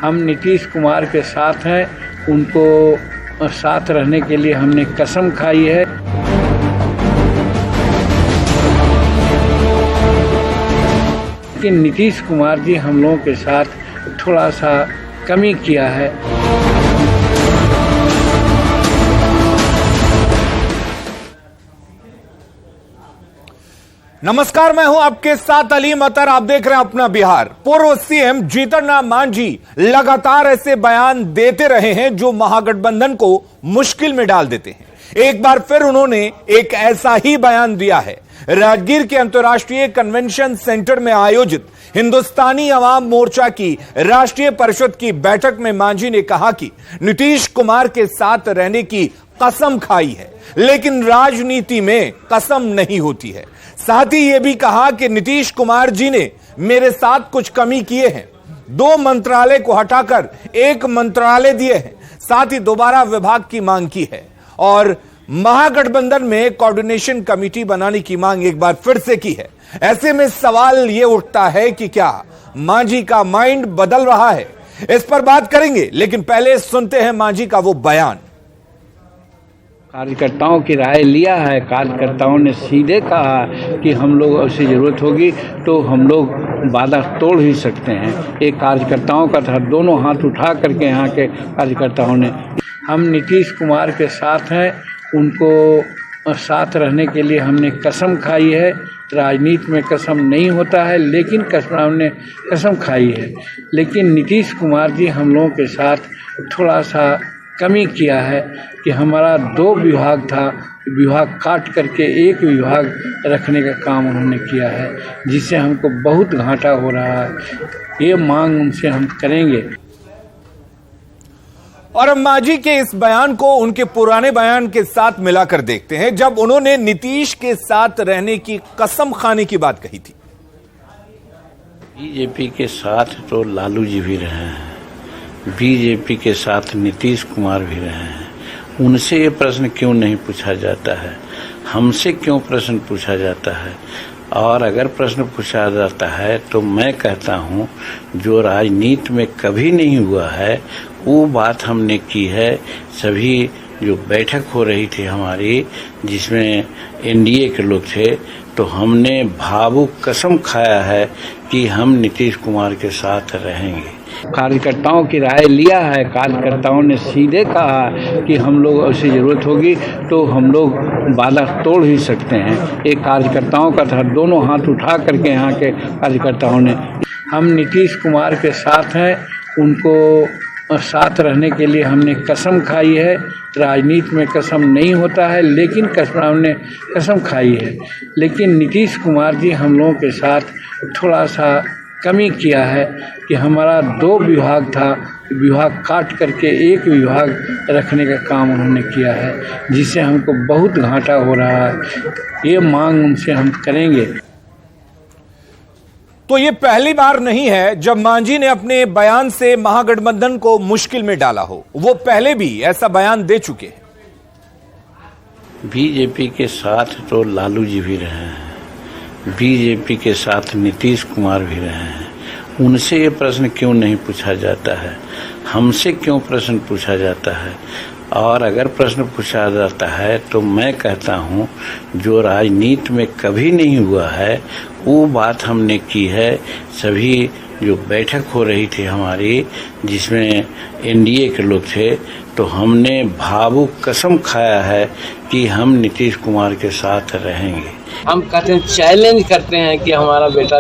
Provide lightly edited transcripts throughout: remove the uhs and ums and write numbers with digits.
हम नीतीश कुमार के साथ हैं, उनको साथ रहने के लिए हमने कसम खाई है। कि नीतीश कुमार जी हम लोगों के साथ थोड़ा सा कमी किया है। नमस्कार, मैं हूं आपके साथ अलीम अतर। आप देख रहे हैं अपना बिहार। पूर्व सीएम जीतन राम मांझी लगातार ऐसे बयान देते रहे हैं जो महागठबंधन को मुश्किल में डाल देते हैं। एक बार फिर उन्होंने एक ऐसा ही बयान दिया है। राजगीर के अंतर्राष्ट्रीय कन्वेंशन सेंटर में आयोजित हिंदुस्तानी अवाम मोर्चा की राष्ट्रीय परिषद की बैठक में मांझी ने कहा कि नीतीश कुमार के साथ रहने की कसम खाई है, लेकिन राजनीति में कसम नहीं होती है। साथ ही यह भी कहा कि नीतीश कुमार जी ने मेरे साथ कुछ कमी किए हैं। 2 मंत्रालय को हटाकर 1 मंत्रालय दिए हैं। साथ ही दोबारा विभाग की मांग की है और महागठबंधन में कोऑर्डिनेशन कमेटी बनाने की मांग एक बार फिर से की है। ऐसे में सवाल यह उठता है कि क्या मांझी का माइंड बदल रहा है? इस पर बात करेंगे, लेकिन पहले सुनते हैं मांझी का वो बयान। कार्यकर्ताओं की राय लिया है। कार्यकर्ताओं ने सीधे कहा कि हम लोग ऐसी ज़रूरत होगी तो हम लोग वादा तोड़ ही सकते हैं। एक कार्यकर्ताओं का था, दोनों हाथ उठा करके यहाँ के कार्यकर्ताओं ने, हम नीतीश कुमार के साथ हैं, उनको साथ रहने के लिए हमने कसम खाई है। राजनीति में कसम नहीं होता है, लेकिन हमने कसम खाई है। लेकिन नीतीश कुमार जी हम लोगों के साथ थोड़ा सा कमी किया है कि हमारा 2 विभाग था, विभाग काट करके 1 विभाग रखने का काम उन्होंने किया है, जिससे हमको बहुत घाटा हो रहा है। ये मांग उनसे हम करेंगे। और अब मांझी के इस बयान को उनके पुराने बयान के साथ मिलाकर देखते हैं, जब उन्होंने नीतीश के साथ रहने की कसम खाने की बात कही थी। बीजेपी के साथ तो लालू जी भी रहे हैं, बीजेपी के साथ नीतीश कुमार भी रहे हैं। उनसे ये प्रश्न क्यों नहीं पूछा जाता है? हमसे क्यों प्रश्न पूछा जाता है? और अगर प्रश्न पूछा जाता है तो मैं कहता हूँ जो राजनीति में कभी नहीं हुआ है वो बात हमने की है। सभी जो बैठक हो रही थी हमारी, जिसमें एनडीए के लोग थे, तो हमने भावुक कसम खाया है कि हम नीतीश कुमार के साथ रहेंगे। कार्यकर्ताओं की राय लिया है। कार्यकर्ताओं ने सीधे कहा कि हम लोग ऐसी ज़रूरत होगी तो हम लोग वादा तोड़ ही सकते हैं। एक कार्यकर्ताओं का था, दोनों हाथ उठा करके यहाँ के कार्यकर्ताओं ने, हम नीतीश कुमार के साथ हैं, उनको साथ रहने के लिए हमने कसम खाई है। राजनीति में कसम नहीं होता है, लेकिन हमने कसम खाई है। लेकिन नीतीश कुमार जी हम लोगों के साथ थोड़ा सा कमी किया है कि हमारा 2 विभाग था, विभाग काट करके 1 विभाग रखने का काम उन्होंने किया है, जिससे हमको बहुत घाटा हो रहा है। ये मांग उनसे हम करेंगे। तो ये पहली बार नहीं है जब मांझी ने अपने बयान से महागठबंधन को मुश्किल में डाला हो। वो पहले भी ऐसा बयान दे चुके हैं। बीजेपी के साथ तो लालू जी भी रहे हैं, बीजेपी के साथ नीतीश कुमार भी रहे हैं। उनसे ये प्रश्न क्यों नहीं पूछा जाता है? हमसे क्यों प्रश्न पूछा जाता है? और अगर प्रश्न पूछा जाता है तो मैं कहता हूँ जो राजनीति में कभी नहीं हुआ है वो बात हमने की है। सभी जो बैठक हो रही थी हमारी, जिसमें एनडीए के लोग थे, तो हमने भावुक कसम खाया है कि हम नीतीश कुमार के साथ रहेंगे। हम कहते हैं, चैलेंज करते हैं कि हमारा बेटा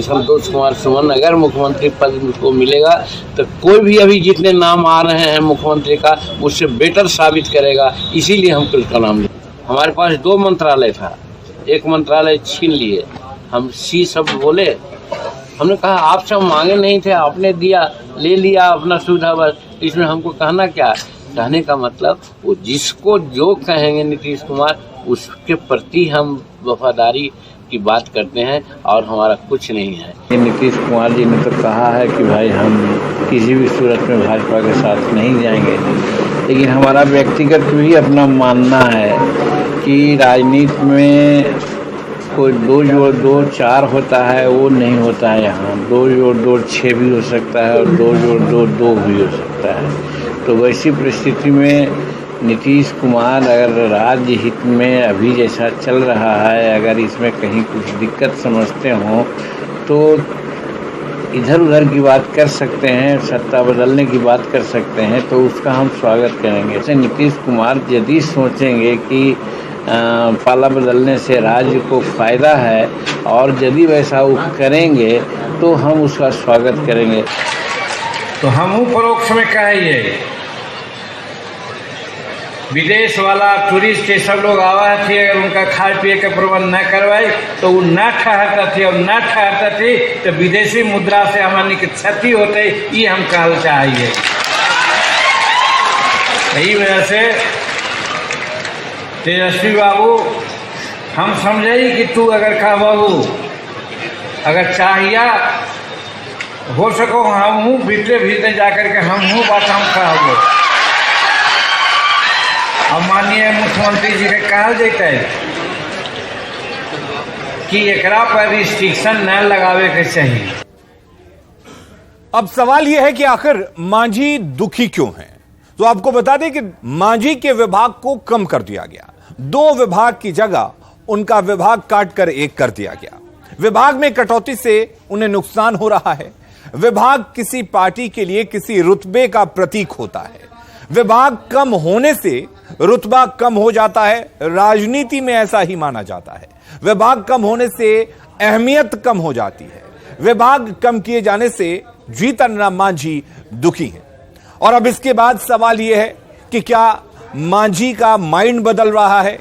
संतोष कुमार सुमन अगर मुख्यमंत्री पद को मिलेगा तो कोई भी अभी जितने नाम आ रहे हैं मुख्यमंत्री का, उससे बेटर साबित करेगा। इसीलिए हम उसका नाम लिया। हमारे पास 2 मंत्रालय था, 1 मंत्रालय छीन लिए। हम सी शब्द बोले, हमने कहा आपसे हम मांगे नहीं थे, आपने दिया, ले लिया अपना सुविधा बस। इसमें हमको कहना क्या? कहने का मतलब वो जिसको जो कहेंगे नीतीश कुमार, उसके प्रति हम वफादारी की बात करते हैं और हमारा कुछ नहीं है। नीतीश कुमार जी ने तो कहा है कि भाई हम किसी भी सूरत में भाजपा के साथ नहीं जाएंगे, लेकिन हमारा व्यक्तिगत भी अपना मानना है कि राजनीति में कोई 2 जोड़ 2 4 होता है, वो नहीं होता है यहाँ। 2 जोड़ 2 6 भी हो सकता है और 2 जोड़ 2 2 भी हो सकता है। तो वैसी परिस्थिति में नीतीश कुमार अगर राज्य हित में अभी जैसा चल रहा है, अगर इसमें कहीं कुछ दिक्कत समझते हों तो इधर उधर की बात कर सकते हैं, सत्ता बदलने की बात कर सकते हैं, तो उसका हम स्वागत करेंगे। ऐसे नीतीश कुमार यदि सोचेंगे कि पाला बदलने से राज्य को फ़ायदा है और यदि वैसा वो करेंगे तो हम उसका स्वागत करेंगे। तो हम परोक्ष में कहिए विदेश वाला टूरिस्ट ये सब लोग आवा थे, अगर उनका खाए पिए का प्रबंध न करवाए तो वो न ठहरता थे और न ठहरता थे तो विदेशी मुद्रा से हमारे की क्षति होते, ये हम कहना चाहिए। यही वजह से तेजस्वी बाबू हम समझे कि तू अगर कह बाबू अगर चाहिए हो सको हम हूँ भीतरे भीतर जाकर के हम हूँ बात हम कहबो। अब माननीय मुख्यमंत्री जी के कहल जैते कि एकरा पर रिस्ट्रिक्शन न लगावे के चाहिए। अब सवाल यह है कि आखिर मांझी दुखी क्यों हैं? तो आपको बता दें कि मांझी के विभाग को कम कर दिया गया। 2 विभाग की जगह उनका विभाग काट कर 1 कर दिया गया। विभाग में कटौती से उन्हें नुकसान हो रहा है। विभाग किसी पार्टी के लिए किसी रुतबे का प्रतीक होता है। विभाग कम होने से रुतबा कम हो जाता है, राजनीति में ऐसा ही माना जाता है। विभाग कम होने से अहमियत कम हो जाती है। विभाग कम किए जाने से जीतन राम मांझी दुखी हैं। और अब इसके बाद सवाल यह है कि क्या मांझी का माइंड बदल रहा है?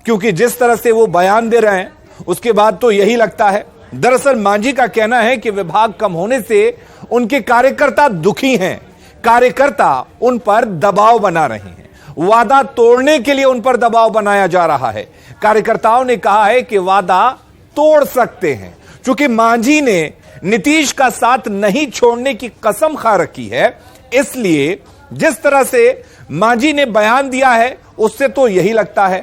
क्योंकि जिस तरह से वो बयान दे रहे हैं उसके बाद तो यही लगता है। दरअसल मांझी का कहना है कि विभाग कम होने से उनके कार्यकर्ता दुखी हैं। कार्यकर्ता उन पर दबाव बना रहे हैं, वादा तोड़ने के लिए उन पर दबाव बनाया जा रहा है। कार्यकर्ताओं ने कहा है कि वादा तोड़ सकते हैं। चूंकि मांझी ने नीतीश का साथ नहीं छोड़ने की कसम खा रखी है, इसलिए जिस तरह से मांझी ने बयान दिया है उससे तो यही लगता है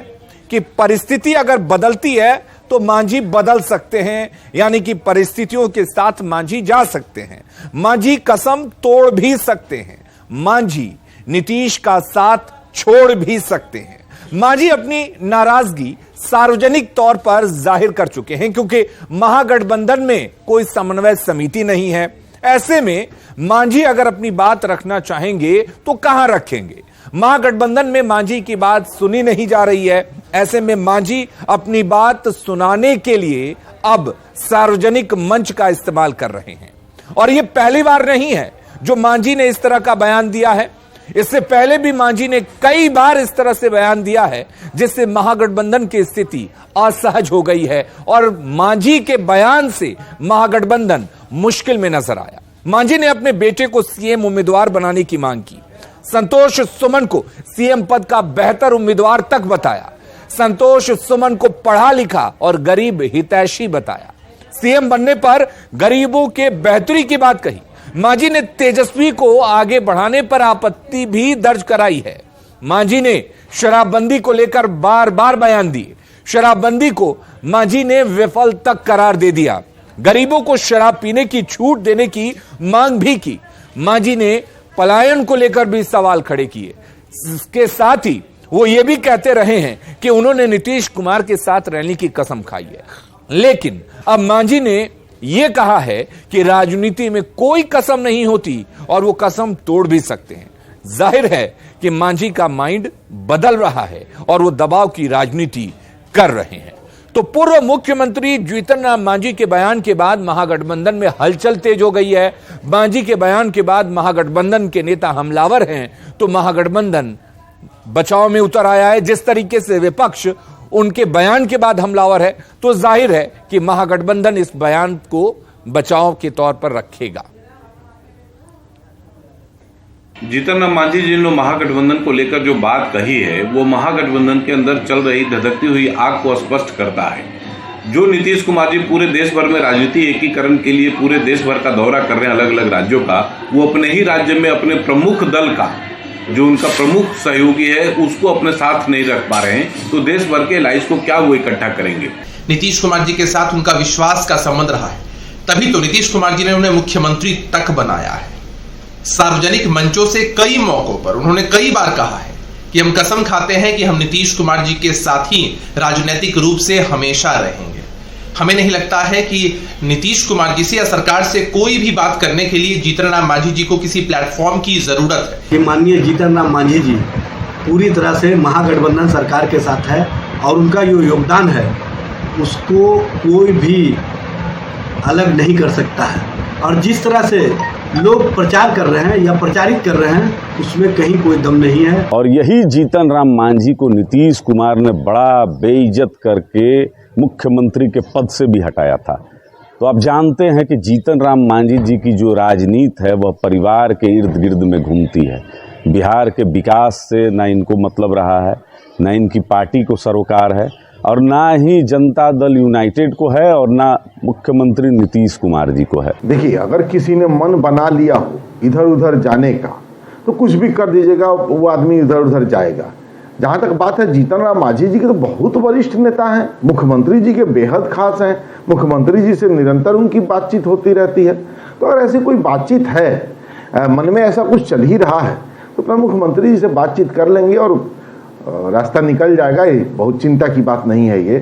कि परिस्थिति अगर बदलती है तो मांझी बदल सकते हैं, यानी कि परिस्थितियों के साथ मांझी जा सकते हैं। मांझी कसम तोड़ भी सकते हैं। मांझी नीतीश का साथ छोड़ भी सकते हैं। मांझी अपनी नाराजगी सार्वजनिक तौर पर जाहिर कर चुके हैं, क्योंकि महागठबंधन में कोई समन्वय समिति नहीं है। ऐसे में मांझी अगर अपनी बात रखना चाहेंगे तो कहां रखेंगे? महागठबंधन में मांझी की बात सुनी नहीं जा रही है। ऐसे में मांझी अपनी बात सुनाने के लिए अब सार्वजनिक मंच का इस्तेमाल कर रहे हैं। और यह पहली बार नहीं है जो मांझी ने इस तरह का बयान दिया है। इससे पहले भी मांझी ने कई बार इस तरह से बयान दिया है, जिससे महागठबंधन की स्थिति असहज हो गई है और मांझी के बयान से महागठबंधन मुश्किल में नजर आया। मांझी ने अपने बेटे को सीएम उम्मीदवार बनाने की मांग की। संतोष सुमन को सीएम पद का बेहतर उम्मीदवार तक बताया। संतोष सुमन को पढ़ा लिखा और गरीब हितैषी बताया। सीएम बनने पर गरीबों के बेहतरी की बात कही। मांझी ने तेजस्वी को आगे बढ़ाने पर आपत्ति भी दर्ज कराई है। मांझी ने शराबबंदी को लेकर बार बार बयान दिए। शराबबंदी को मांझी ने विफल तक करार दे दिया। गरीबों को शराब पीने की छूट देने की मांग भी की। मांझी ने पलायन को लेकर भी सवाल खड़े किए। इसके साथ ही वो ये भी कहते रहे हैं कि उन्होंने नीतीश कुमार के साथ रहने की कसम खाई है। लेकिन अब मांझी ने यह कहा है कि राजनीति में कोई कसम नहीं होती और वो कसम तोड़ भी सकते हैं। जाहिर है कि मांझी का माइंड बदल रहा है और वो दबाव की राजनीति कर रहे हैं। तो पूर्व मुख्यमंत्री जीतन राम मांझी के बयान के बाद महागठबंधन में हलचल तेज हो गई है। मांझी के बयान के बाद महागठबंधन के नेता हमलावर हैं, तो महागठबंधन बचाव में उतर आया है। जिस तरीके से विपक्ष उनके बयान के बाद हमलावर है, तो जाहिर है कि महागठबंधन इस बयान को बचाव के तौर पर रखेगा। जीतन राम मांझी जी ने महागठबंधन को लेकर जो बात कही है, वो महागठबंधन के अंदर चल रही धधकती हुई आग को स्पष्ट करता है। जो नीतीश कुमार जी पूरे देश भर में राजनीति एकीकरण के लिए पूरे देश भर का दौरा कर रहे हैं अलग अलग राज्यों का, वो अपने ही राज्य में अपने प्रमुख दल का जो उनका प्रमुख सहयोगी है उसको अपने साथ नहीं रख पा रहे हैं, तो देश भर के लाइस को क्या वो इकट्ठा करेंगे। नीतीश कुमार जी के साथ उनका विश्वास का संबंध रहा है, तभी तो नीतीश कुमार जी ने उन्हें मुख्यमंत्री तक बनाया है। सार्वजनिक मंचों से कई मौकों पर उन्होंने कई बार कहा है कि हम कसम खाते हैं कि हम नीतीश कुमार जी के साथ ही राजनीतिक रूप से हमेशा रहेंगे। हमें नहीं लगता है कि नीतीश कुमार जी से या सरकार से कोई भी बात करने के लिए जीतन राम मांझी जी को किसी प्लेटफॉर्म की जरूरत है। माननीय जीतन राम मांझी जी पूरी तरह से महागठबंधन सरकार के साथ है और उनका जो योगदान है उसको कोई भी अलग नहीं कर सकता है। और जिस तरह से लोग प्रचार कर रहे हैं या प्रचारित कर रहे हैं उसमें कहीं कोई दम नहीं है। और यही जीतन राम मांझी को नीतीश कुमार ने बड़ा बेइज्जत करके मुख्यमंत्री के पद से भी हटाया था। तो आप जानते हैं कि जीतन राम मांझी जी की जो राजनीति है वह परिवार के इर्द गिर्द में घूमती है। बिहार के विकास से ना इनको मतलब रहा है, ना इनकी पार्टी को सरोकार है, और ना ही जनता दल यूनाइटेड को है, और ना मुख्यमंत्री नीतीश कुमार जी को है। देखिए, अगर किसी ने मन बना लिया हो इधर उधर जाने का तो कुछ भी कर दीजिएगा, वो आदमी इधर उधर जाएगा। जहाँ तक बात है जीतन राम मांझी जी के, तो बहुत वरिष्ठ नेता हैं, मुख्यमंत्री जी के बेहद खास हैं, मुख्यमंत्री जी से निरंतर उनकी बातचीत होती रहती है। तो अगर ऐसी कोई बातचीत है, मन में ऐसा कुछ चल ही रहा है, तो अपना मुख्यमंत्री जी से बातचीत कर लेंगे और रास्ता निकल जाएगा। ये बहुत चिंता की बात नहीं है ये।